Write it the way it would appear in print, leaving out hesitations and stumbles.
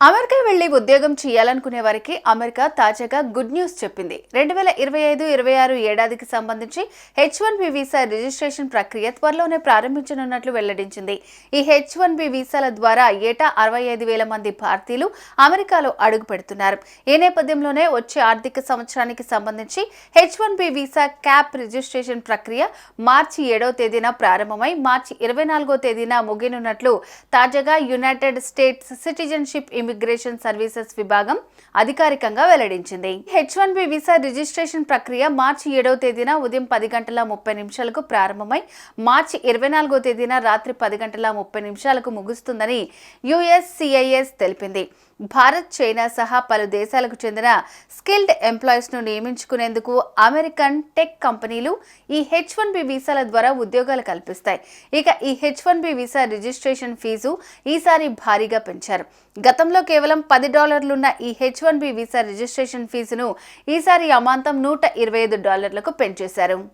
America వెళ్లి ఉద్యోగం చేయాలనుకునే వారికి అమెరికా తాజాగా గుడ్ న్యూస్ చెప్పింది. 2025-26 ఏడాదికి సంబంధించి H1B వీసా రిజిస్ట్రేషన్ ప్రక్రియ త్వరలోనే ప్రారంభించనున్నట్లు వెల్లడించింది. ఈ H1B వీసాల ద్వారా ఏటా 65,000 మంది భారతీయులు అమెరికాలో అడుగు పెడుతున్నారు. ఈ నేపథ్యంలోనే వచ్చే ఆర్థిక సంవత్సరానికి సంబంధించి H1B వీసా క్యాప్ రిజిస్ట్రేషన్ ప్రక్రియ మార్చి 7వ తేదీన ప్రారంభమై మార్చి 24వ తేదీన ముగియనున్నట్లు తాజాగా United states citizenship immigration services విభాగం అధికారికంగా వెల్లడించింది. H1B వీసా రిజిస్ట్రేషన్ ప్రక్రియ మార్చి 7వ తేదీన ఉదయం 10:30 ప్రారంభమై మార్చి 24వ తేదీన రాత్రి 10:30 ముగుస్తుందని USCIS తెలిపింది. భారత్, చైనా సహా పలు దేశాలకు చెందిన స్కిల్డ్ ఎంప్లాయీస్ ను నియమించుకునేందుకు అమెరికన్ టెక్ కంపెనీలు ఈ H1B వీసాల ద్వారా ఉద్యోగాలు కల్పిస్తాయి. ఇక ఈ H1B వీసా రిజిస్ట్రేషన్ ఫీజు ఈసారి భారీగా పెంచారు. గతంలో కేవలం $10 ఈ H1B వీసా రిజిస్ట్రేషన్ ఫీజును ఈసారి అమాంతం $125 పెంచేశారు.